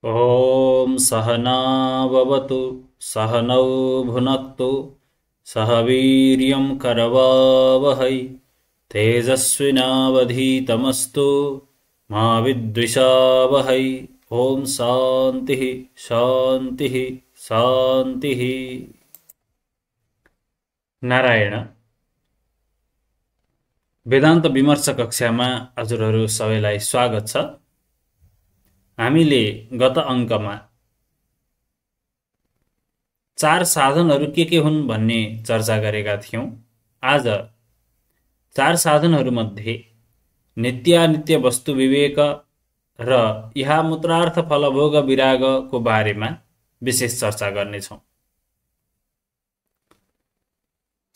ॐ सहना भवतु सहनौ भुनक्तु सह वीर्यं करवावहै तेजस्विनावधीतमस्तु मा विद्विषावहै। ॐ शान्तिः शान्तिः शान्तिः। नारायण। वेदान्त विमर्श कक्षामा हजुरहरू सबैलाई स्वागत छ। हामीले गत अङ्कमा चार साधनहरू के हुन् भन्ने चर्चा गरेका थियौं। आज चार साधनहरूमध्ये नित्यानित्य वस्तु विवेक र इहामूत्रार्थ फलभोग विरागको बारेमा विशेष चर्चा गर्नेछौं।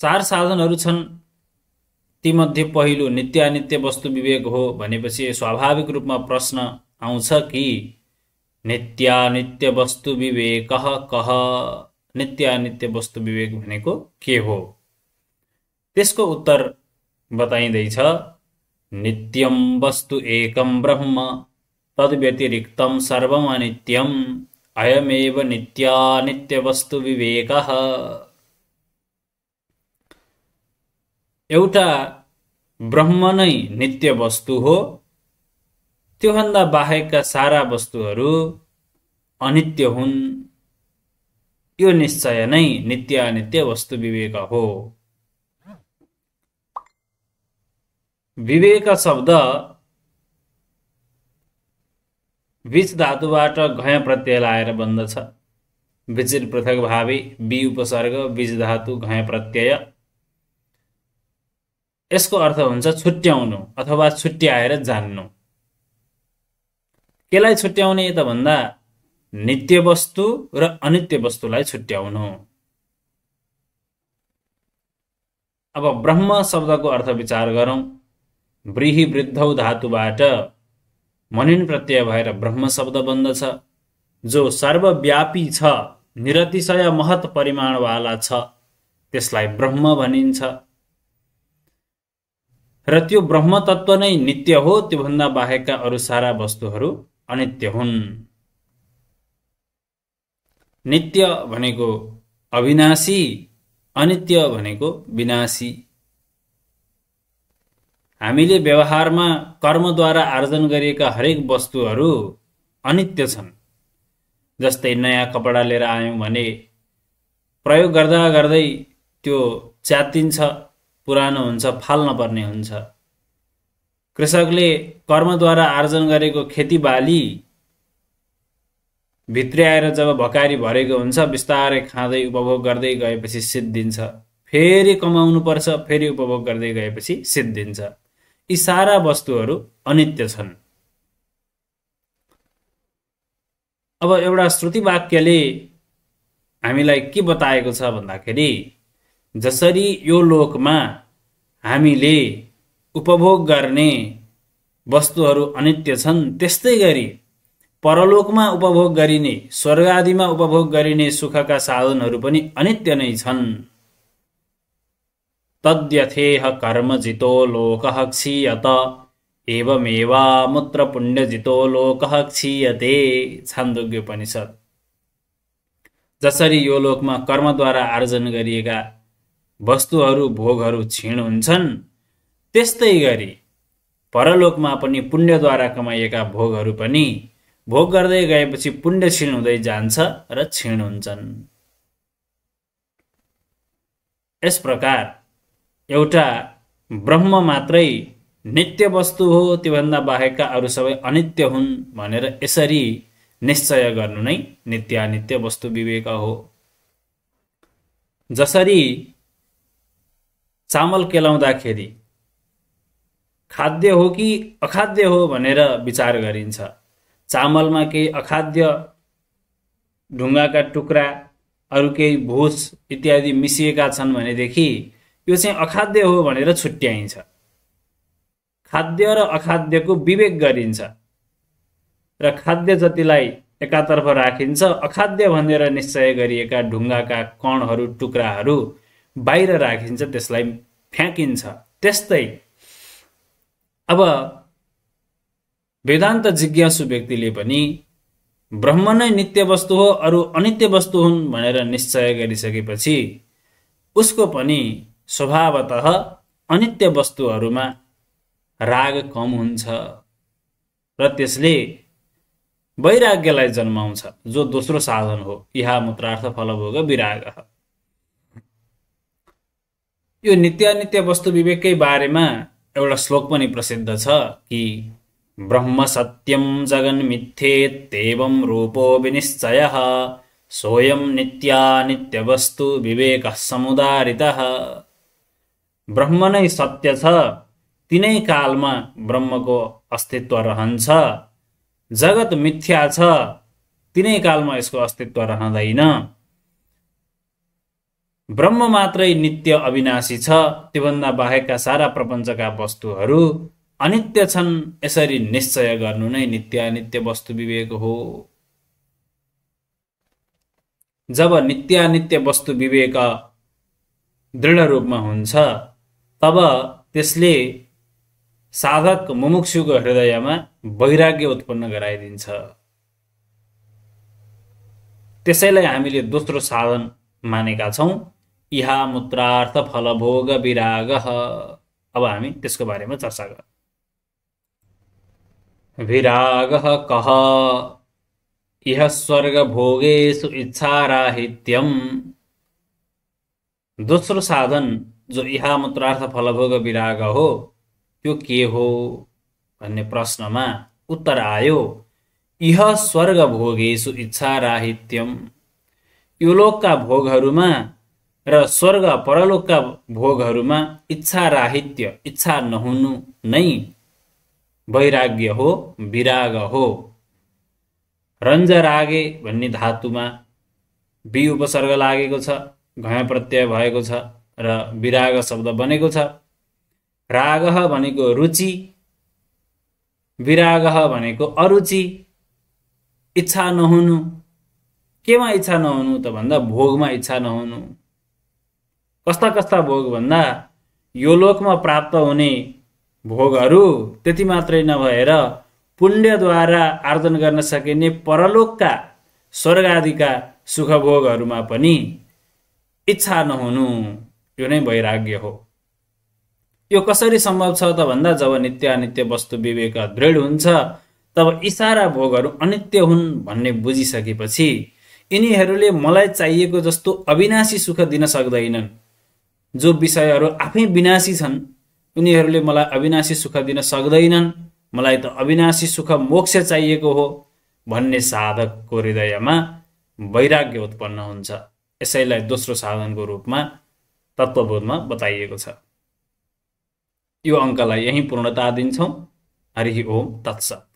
चार साधनहरू छन्, तीमध्ये पहिलो नित्यानित्य वस्तु विवेक हो भनेपछि स्वाभाविक रूपमा प्रश्न आउँछ कि नित्यानित्य वस्तु विवेक कह? नित्यानित्य वस्तु विवेक भनेको के हो? त्यसको उत्तर बताइँदैछ, नित्यं वस्तु एकं ब्रह्म तद्व्यतिरिक्तं सर्वम् अनित्यम् अयमेव नित्यानित्य वस्तु विवेकः। एउटा ब्रह्म नै नित्य वस्तु हो, त्योभन्दा बाहेकका सारा वस्तुहरू अनित्य हुन्। यो निश्चय नै नित्यानित्य वस्तु विवेक हो। विवेक शब्द विच धातुबाट घय प्रत्यय लाएर बन्दछ। विचिर पृथक भावे बी उपसर्ग बीज धातु घय प्रत्यय। यसको अर्थ हुन्छ छुट्याउनु अथवा छुट्याएर जान्नु। केलाई छुट्याउने त भन्दा नित्य वस्तु र अनित्य वस्तुलाई छुट्याउनु। अब ब्रह्म शब्दको अर्थ विचार गरौं। व्रीहि वृद्धौ धातुबाट मनिन प्रत्यय भएर ब्रह्म शब्द बन्दछ, जो सर्वव्यापी छ, निरतिशय महत परिमाणवाला छ, त्यसलाई ब्रह्म भनिन्छ। र त्यो ब्रह्म तत्व नै नित्य हो, त्योभन्दा बाहेकका अरू सारा वस्तुहरू अनित्य हुन्। नित्य भनेको अविनाशी, अनित्य भनेको विनाशी। हामीले व्यवहारमा कर्मद्वारा आर्जन गरिएका हरेक वस्तुहरू अनित्य छन्। जस्तै नयाँ कपडा लिएर आयौं भने प्रयोग गर्दा गर्दै त्यो च्यातिन्छ, पुरानो हुन्छ, फाल्न पर्ने हुन्छ। कृषकले कर्मद्वारा आर्जन गरेको खेतीबाली भित्र्याएर जब भकारी भरेको हुन्छ, बिस्तारै खाँदै उपभोग गर्दै गएपछि सिद्धिन्छ। फेरि कमाउनु पर्छ, फेरि उपभोग गर्दै गएपछि सिद्धिन्छ। यी सारा वस्तुहरू अनित्य छन्। अब एउटा श्रुति वाक्यले हामीलाई के बताएको छ भन्दाखेरि, जसरी यो लोकमा हामीले उपभोग गर्ने वस्तुहरू अनित्य छन्, त्यस्तै गरी परलोकमा उपभोग गरिने, स्वर्ग आदिमा उपभोग गरिने सुखका साधनहरू पनि अनित्य नै छन्। तद्यथेह कर्मजितो लोकः क्षीयत एवमेवामुत्र पुण्यजितो लोकः क्षीयते। छान्दोग्योपनिषद। जसरी यो लोकमा कर्मद्वारा आर्जन गरिएका वस्तुहरू भोगहरू क्षीण हुन्छन्, त्यस्तै गरी परलोकमा पनि पुण्यद्वारा कमाइएका भोगहरू पनि भोग गर्दै गएपछि पुण्य क्षीण हुँदै जान्छ र क्षीण हुन्छन्। यस प्रकार एउटा ब्रह्म मात्रै नित्य वस्तु हो, त्योभन्दा बाहेकका अरू सबै अनित्य हुन् भनेर यसरी निश्चय गर्नु नै नित्यानित्य वस्तु विवेक हो। जसरी चामल केलाउँदाखेरि खाद्य हो कि अखाद्य हो भनेर विचार गरिन्छ। चामलमा केही अखाद्य ढुङ्गाका टुक्रा, अरू केही भुस इत्यादि मिसिएका छन् भनेदेखि यो चाहिँ अखाद्य हो भनेर छुट्याइन्छ। खाद्य र अखाद्यको विवेक गरिन्छ र खाद्य जतिलाई एकातर्फ राखिन्छ, अखाद्य भनेर निश्चय गरिएका ढुङ्गाका कणहरू, टुक्राहरू बाहिर राखिन्छ, त्यसलाई फ्याँकिन्छ। त्यस्तै अब वेदान्त जिज्ञासु व्यक्तिले पनि ब्रह्म नै नित्य वस्तु हो, अरू अनित्य वस्तु हुन् भनेर निश्चय गरिसकेपछि उसको पनि स्वभावतः अनित्य वस्तुहरूमा राग कम हुन्छ र त्यसले वैराग्यलाई जन्माउँछ, जो दोस्रो साधन हो, इहा मूत्रार्थ फलभोग विराग। यो नित्यानित्य वस्तु विवेककै बारेमा एउटा श्लोक पनि प्रसिद्ध छ कि ब्रह्म सत्यम जगन्मिथ्येत्येवं रूपो विनिश्चयः सोऽयं नित्यानित्य वस्तु विवेकः समुदारितः। ब्रह्म नै सत्य छ, तिनै कालमा ब्रह्मको अस्तित्व रहन्छ। जगत मिथ्या छ, तिनै कालमा यसको अस्तित्व रहँदैन। ब्रह्म मात्रै नित्य अविनाशी छ, त्योभन्दा बाहेकका सारा प्रपञ्चका वस्तुहरू अनित्य छन्। यसरी निश्चय गर्नु नै नित्यानित्य वस्तु विवेक हो। जब नित्यानित्य वस्तु विवेक दृढ रूपमा हुन्छ तब त्यसले साधक मुमुक्षुको हृदयमा वैराग्य उत्पन्न गराइदिन्छ। त्यसैलाई हामीले दोस्रो साधन मानेका छौं, इहा मूत्रार्थ फलभोग विराग। अब हामी त्यसको बारेमा चर्चा गरौँ। विराग कः इह स्वर्ग भोगेषु इच्छाराहित्यम। दोस्रो साधन जो इहा मूत्रार्थ फलभोग विराग हो, त्यो के हो भन्ने प्रश्नमा उत्तर आयो, इह स्वर्ग भोगेषु इच्छाराहित्यम। यो लोकका भोगहरूमा र स्वर्ग परलोकका भोगहरूमा इच्छाराहित्य, इच्छा नहुनु नै वैराग्य हो, विराग हो। रञ्जरागे भन्ने धातुमा बि उपसर्ग लागेको छ, घय प्रत्यय भएको छ र विराग शब्द बनेको छ। रागः भनेको रुचि, विरागः भनेको अरुचि। इच्छा नहुनु, केमा इच्छा नहुनु त भन्दा भोगमा इच्छा नहुनु। कस्ता कस्ता भोग भन्दा यो लोकमा प्राप्त हुने भोगहरू त्यति मात्रै नभएर पुण्यद्वारा आर्जन गर्न सकिने परलोकका स्वर्ग आदिका सुख भोगहरूमा पनि इच्छा नहुनु, यो नै वैराग्य हो। यो कसरी सम्भव छ त भन्दा जब नित्यानित्य वस्तु विवेक दृढ हुन्छ तब यी सारा भोगहरू अनित्य हुन् भन्ने बुझिसकेपछि यिनीहरूले मलाई चाहिएको जस्तो अविनाशी सुख दिन सक्दैनन्। जो विषयहरू आफै विनाशी छन् उनीहरूले मलाई अविनाशी सुख दिन सक्दैनन्, मलाई त अविनाशी सुख मोक्ष चाहिएको हो भन्ने साधकको हृदयमा वैराग्य उत्पन्न हुन्छ। यसैलाई दोस्रो साधनको रूपमा तत्त्वबोधमा बताइएको छ। यो अङ्कलाई यही पूर्णता दिन्छौं। हरि ओम तत्सत्।